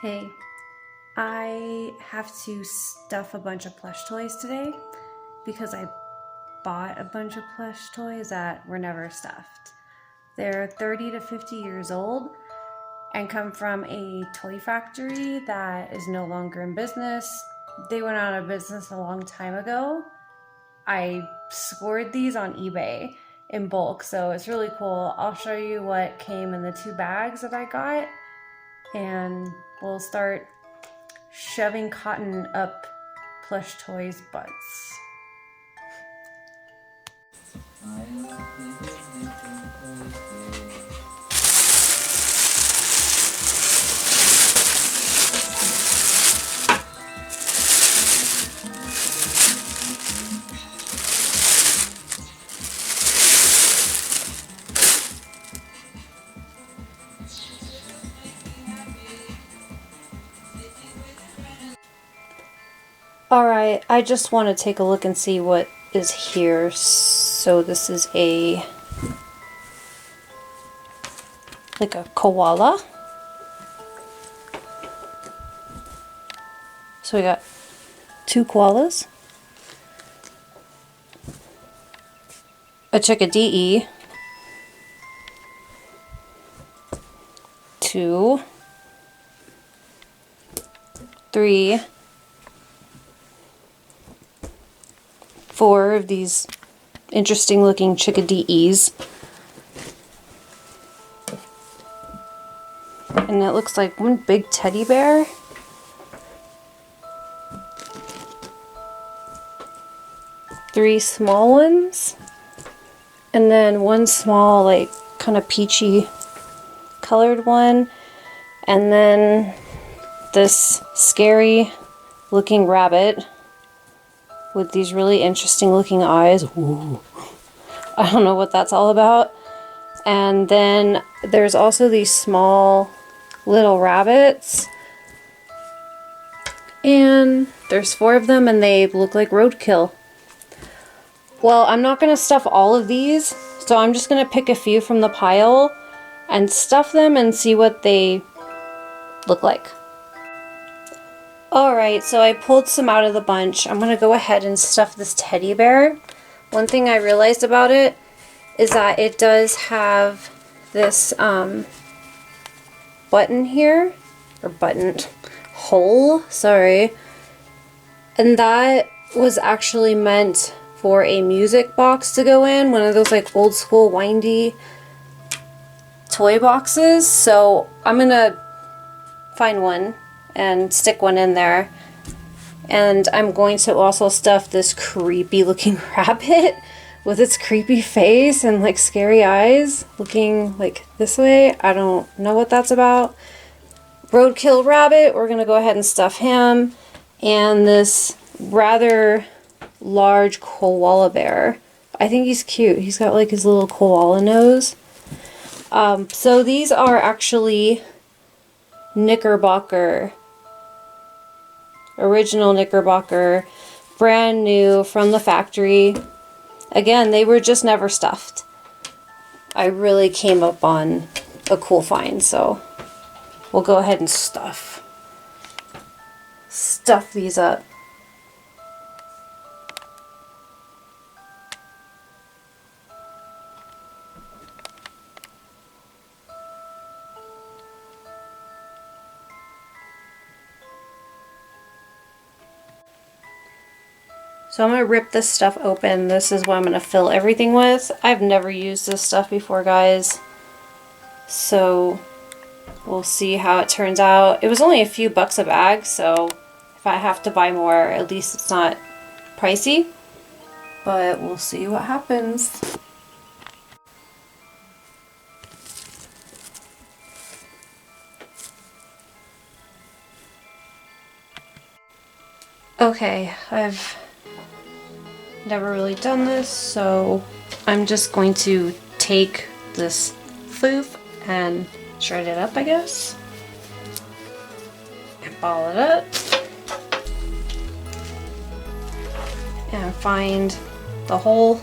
Hey, I have to stuff a bunch of plush toys today because I bought a bunch of plush toys that were never stuffed. They're 30 to 50 years old and come from a toy factory that is no longer in business. They went out of business a long time ago. I scored these on eBay in bulk, so it's really cool. I'll show you what came in the 2 bags that I got, and we'll start shoving cotton up plush toys' butts. Alright, I just want to take a look and see what is here. So this is like a koala. So we got 2 koalas, a chickadee, 2, 3, 4 of these interesting looking chickadees. And it looks like one big teddy bear. Three small ones. And then one small, like, kind of peachy colored one. And then this scary looking rabbit with these really interesting looking eyes. Ooh. I don't know what that's all about. And then there's also these small little rabbits. And there's 4 of them and they look like roadkill. Well, I'm not going to stuff all of these, so I'm just going to pick a few from the pile and stuff them and see what they look like. Alright, so I pulled some out of the bunch. I'm going to go ahead and stuff this teddy bear. One thing I realized about it is that it does have this button here, or hole, sorry. And that was actually meant for a music box to go in, one of those like old school windy toy boxes. So I'm going to find one and stick one in there. And I'm going to also stuff this creepy looking rabbit with its creepy face and like scary eyes looking like this way. I don't know what that's about. Roadkill rabbit, we're going to go ahead and stuff him. And this rather large koala bear. I think he's cute. He's got like his little koala nose. So these are actually Knickerbocker. Original Knickerbocker. Brand new from the factory. Again, they were just never stuffed. I really came up on a cool find, so we'll go ahead and stuff these up. So I'm going to rip this stuff open. This is what I'm going to fill everything with. I've never used this stuff before, guys. So we'll see how it turns out. It was only a few bucks a bag, so if I have to buy more, at least it's not pricey. But we'll see what happens. Okay, I've never really done this, so I'm just going to take this foof and shred it up, I guess. And ball it up. And find the hole.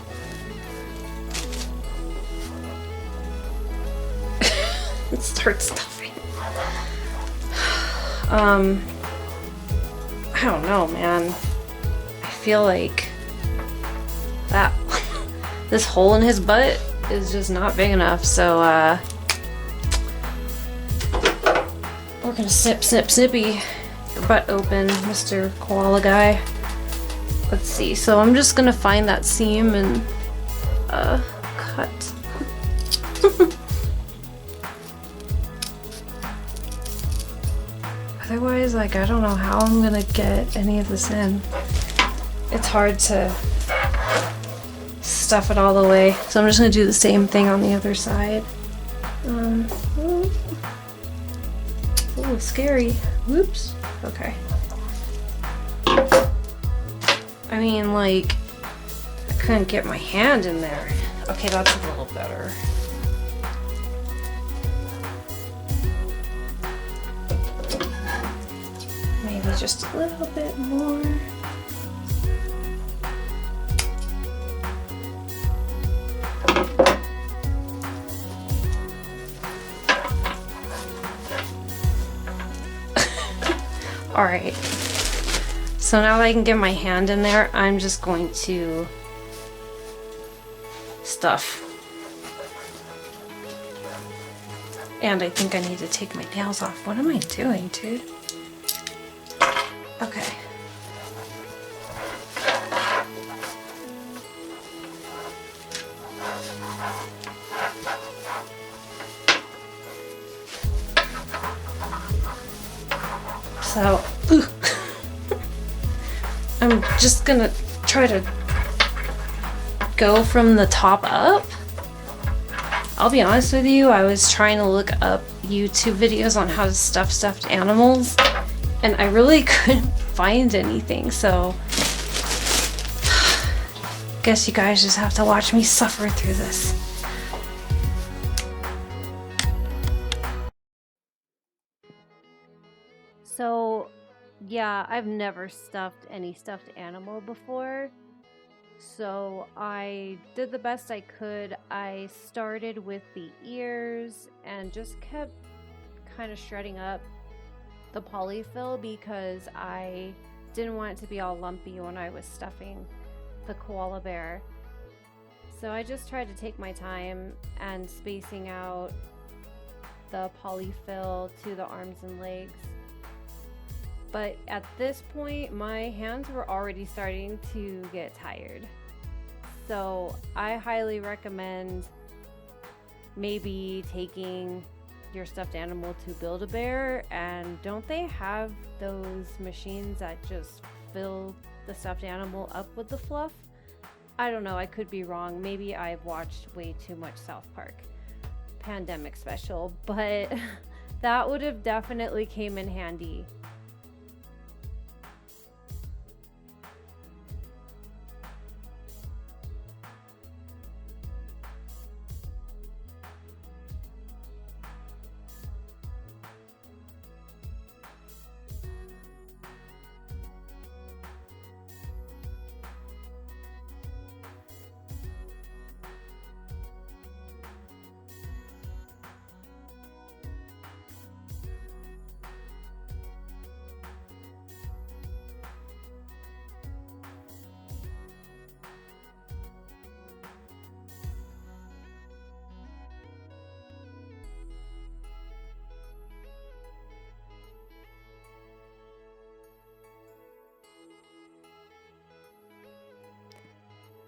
Start stuffing. I don't know, man. I feel like that this hole in his butt is just not big enough, so we're gonna snippy your butt open, Mr. Koala guy. Let's see, so I'm just gonna find that seam and cut. Otherwise, like, I don't know how I'm gonna get any of this in. It's hard to stuff it all the way, so I'm just gonna do the same thing on the other side. Oh, scary. Whoops. Okay. I mean, like, I couldn't get my hand in there. Okay, that's a little better. Maybe just a little bit more. All right. So now that I can get my hand in there, I'm just going to stuff. And I think I need to take my nails off. What am I doing, dude? Okay. So, I'm just gonna try to go from the top up. I'll be honest with you, I was trying to look up YouTube videos on how to stuff stuffed animals, and I really couldn't find anything, so guess you guys just have to watch me suffer through this. So, yeah, I've never stuffed any stuffed animal before. So I did the best I could. I started with the ears and just kept kind of shredding up the polyfill because I didn't want it to be all lumpy when I was stuffing the koala bear. So I just tried to take my time and spacing out the polyfill to the arms and legs. But at this point, my hands were already starting to get tired. So I highly recommend maybe taking your stuffed animal to Build-A-Bear. And don't they have those machines that just fill the stuffed animal up with the fluff? I don't know, I could be wrong. Maybe I've watched way too much South Park Pandemic Special, but that would have definitely came in handy.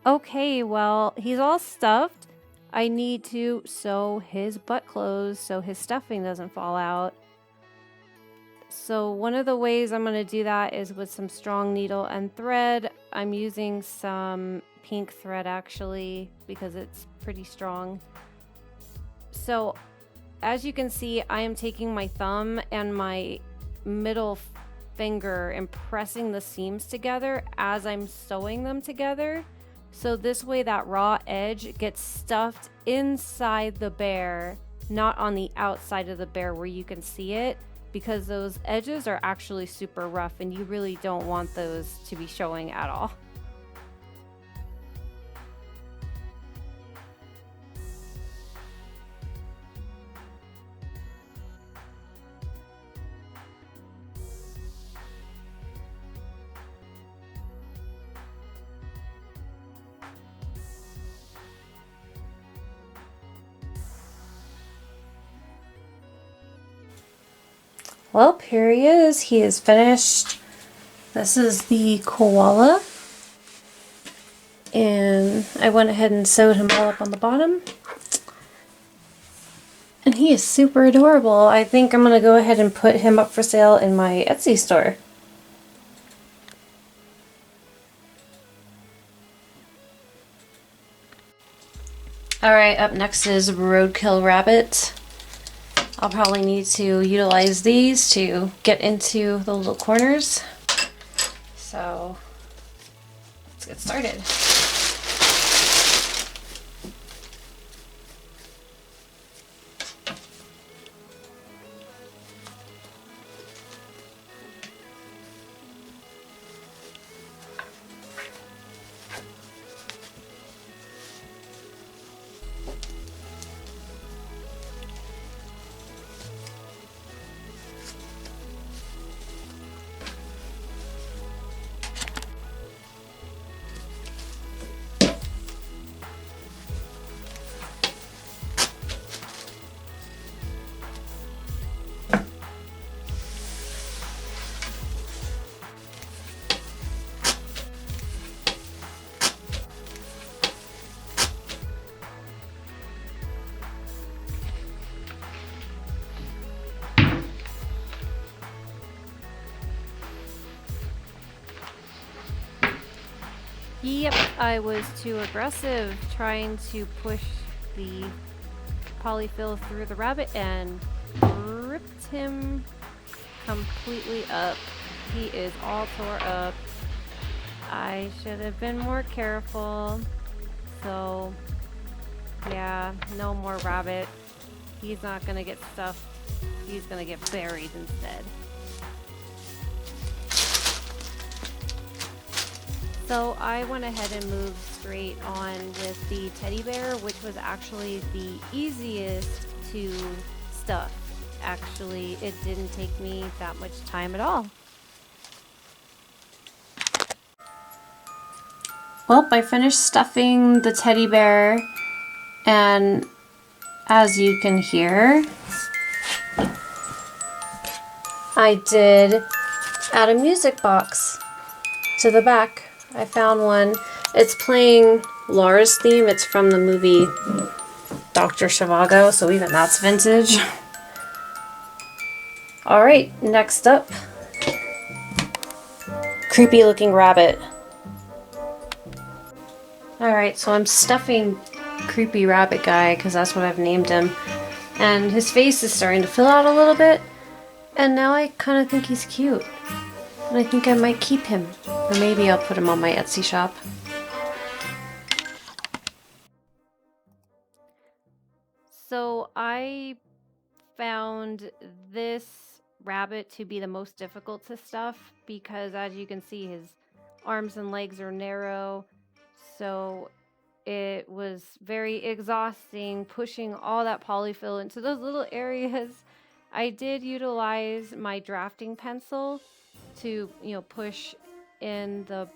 Okay, well, he's all stuffed. I need to sew his butt closed so his stuffing doesn't fall out. So one of the ways I'm going to do that is with some strong needle and thread. I'm using some pink thread actually because it's pretty strong. So as you can see, I am taking my thumb and my middle finger and pressing the seams together as I'm sewing them together. So this way that raw edge gets stuffed inside the bear, not on the outside of the bear where you can see it, because those edges are actually super rough and you really don't want those to be showing at all. Well, here he is. He is finished. This is the koala. And I went ahead and sewed him all up on the bottom. And he is super adorable. I think I'm going to go ahead and put him up for sale in my Etsy store. Alright, up next is Roadkill Rabbit. I'll probably need to utilize these to get into the little corners. So, let's get started. Yep, I was too aggressive trying to push the polyfill through the rabbit and ripped him completely up. He is all tore up. I should have been more careful. So, yeah, no more rabbit. He's not gonna get stuffed. He's gonna get buried instead. So I went ahead and moved straight on with the teddy bear, which was actually the easiest to stuff. Actually, it didn't take me that much time at all. Well, I finished stuffing the teddy bear, and as you can hear, I did add a music box to the back. I found one. It's playing Laura's theme. It's from the movie Dr. Zhivago, so even that's vintage. Alright, next up, creepy looking rabbit. Alright, so I'm stuffing creepy rabbit guy because that's what I've named him. And his face is starting to fill out a little bit. And now I kind of think he's cute. And I think I might keep him. Or maybe I'll put him on my Etsy shop. So I found this rabbit to be the most difficult to stuff because, as you can see, his arms and legs are narrow. So it was very exhausting pushing all that polyfill into those little areas. I did utilize my drafting pencil to, push in the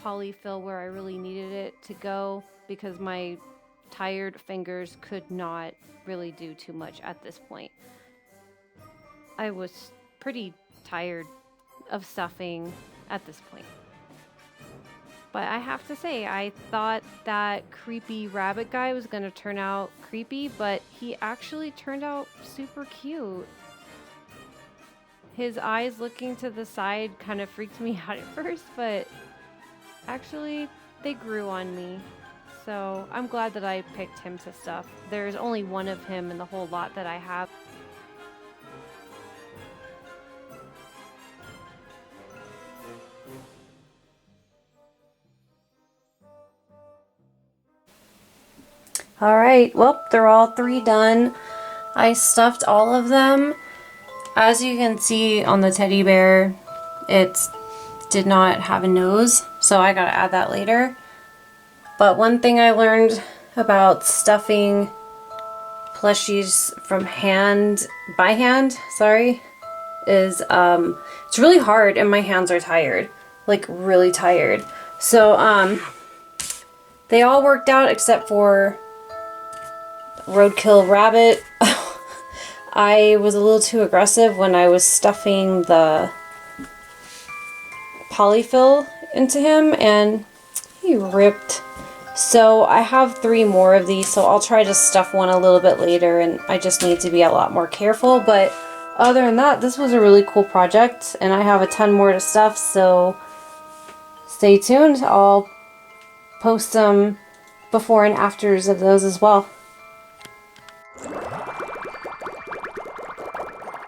polyfill where I really needed it to go because my tired fingers could not really do too much at this point. I was pretty tired of stuffing at this point. But I have to say, I thought that creepy rabbit guy was going to turn out creepy, but he actually turned out super cute. His eyes looking to the side kind of freaked me out at first, but actually they grew on me. So I'm glad that I picked him to stuff. There's only one of him in the whole lot that I have. Alright, well, they're all three done. I stuffed all of them. As you can see on the teddy bear, it did not have a nose, so I gotta add that later. But one thing I learned about stuffing plushies from by hand, is it's really hard and my hands are tired, like really tired. So they all worked out except for Roadkill Rabbit. I was a little too aggressive when I was stuffing the polyfill into him and he ripped. So I have 3 more of these, so I'll try to stuff one a little bit later, and I just need to be a lot more careful. But other than that, this was a really cool project, and I have a ton more to stuff, so stay tuned. I'll post some before and afters of those as well.